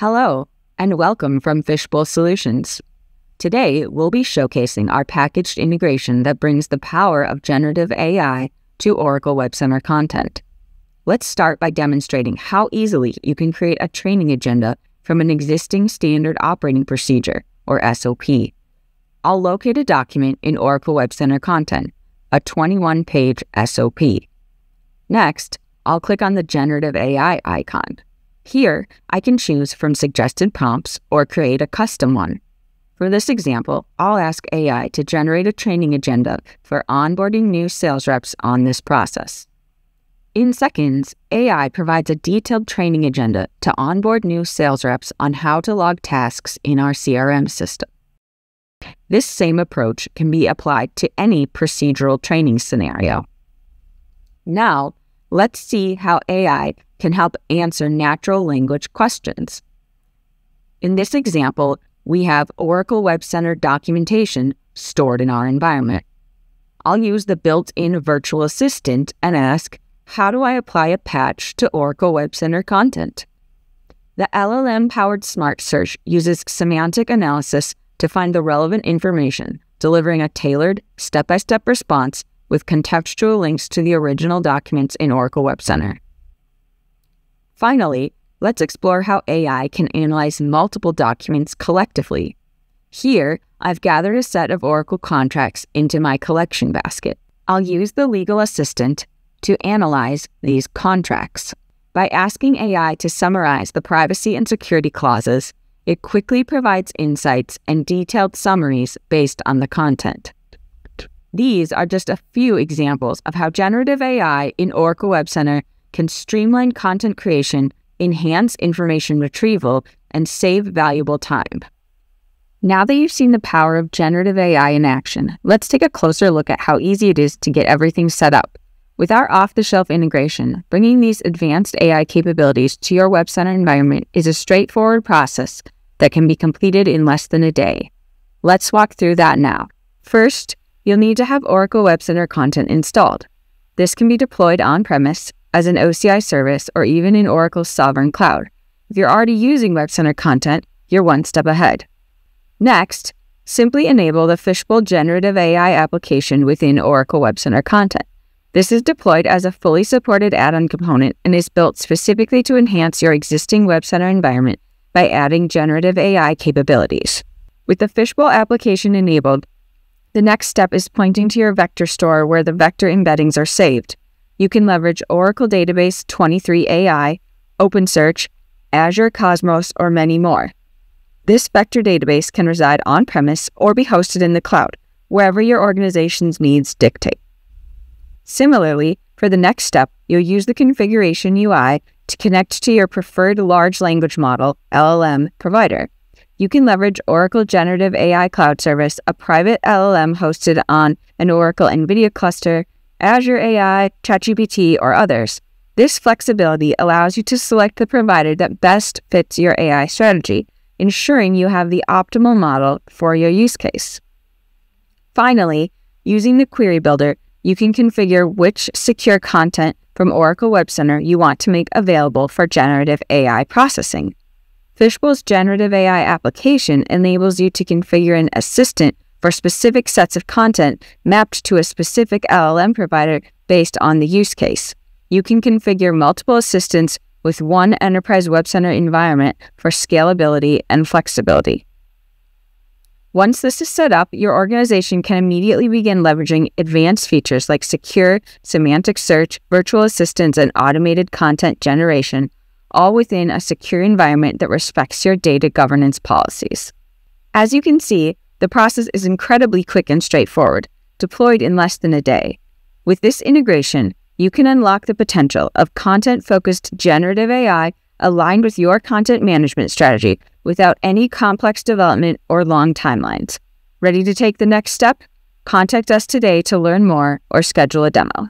Hello, and welcome from Fishbowl Solutions. Today, we'll be showcasing our packaged integration that brings the power of generative AI to Oracle WebCenter Content. Let's start by demonstrating how easily you can create a training agenda from an existing standard operating procedure, or SOP. I'll locate a document in Oracle WebCenter Content, a 21-page SOP. Next, I'll click on the Generative AI icon. Here, I can choose from suggested prompts or create a custom one. For this example, I'll ask AI to generate a training agenda for onboarding new sales reps on this process. In seconds, AI provides a detailed training agenda to onboard new sales reps on how to log tasks in our CRM system. This same approach can be applied to any procedural training scenario. Now, let's see how AI can help answer natural language questions. In this example, we have Oracle WebCenter documentation stored in our environment. I'll use the built-in virtual assistant and ask, how do I apply a patch to Oracle WebCenter Content? The LLM-powered Smart Search uses semantic analysis to find the relevant information, delivering a tailored, step-by-step response with contextual links to the original documents in Oracle WebCenter. Finally, let's explore how AI can analyze multiple documents collectively. Here, I've gathered a set of Oracle contracts into my collection basket. I'll use the legal assistant to analyze these contracts. By asking AI to summarize the privacy and security clauses, it quickly provides insights and detailed summaries based on the content. These are just a few examples of how generative AI in Oracle WebCenter can streamline content creation, enhance information retrieval, and save valuable time. Now that you've seen the power of generative AI in action, let's take a closer look at how easy it is to get everything set up. With our off-the-shelf integration, bringing these advanced AI capabilities to your Web Center environment is a straightforward process that can be completed in less than a day. Let's walk through that now. First, you'll need to have Oracle WebCenter Content installed. This can be deployed on-premise, as an OCI service, or even in Oracle's sovereign cloud. If you're already using WebCenter Content, you're one step ahead. Next, simply enable the Fishbowl Generative AI application within Oracle WebCenter Content. This is deployed as a fully supported add-on component and is built specifically to enhance your existing WebCenter environment by adding generative AI capabilities. With the Fishbowl application enabled, the next step is pointing to your vector store where the vector embeddings are saved. You can leverage Oracle Database 23 AI, OpenSearch, Azure Cosmos, or many more. This vector database can reside on-premise or be hosted in the cloud, wherever your organization's needs dictate. Similarly, for the next step, you'll use the configuration UI to connect to your preferred large language model, LLM, provider. You can leverage Oracle Generative AI Cloud Service, a private LLM hosted on an Oracle NVIDIA cluster, Azure AI, ChatGPT, or others. This flexibility allows you to select the provider that best fits your AI strategy, ensuring you have the optimal model for your use case. Finally, using the Query Builder, you can configure which secure content from Oracle WebCenter you want to make available for generative AI processing. Fishbowl's generative AI application enables you to configure an assistant for specific sets of content mapped to a specific LLM provider based on the use case. You can configure multiple assistants with one enterprise Web Center environment for scalability and flexibility. Once this is set up, your organization can immediately begin leveraging advanced features like secure semantic search, virtual assistants, and automated content generation, all within a secure environment that respects your data governance policies. As you can see, the process is incredibly quick and straightforward, deployed in less than a day. With this integration, you can unlock the potential of content-focused generative AI aligned with your content management strategy without any complex development or long timelines. Ready to take the next step? Contact us today to learn more or schedule a demo.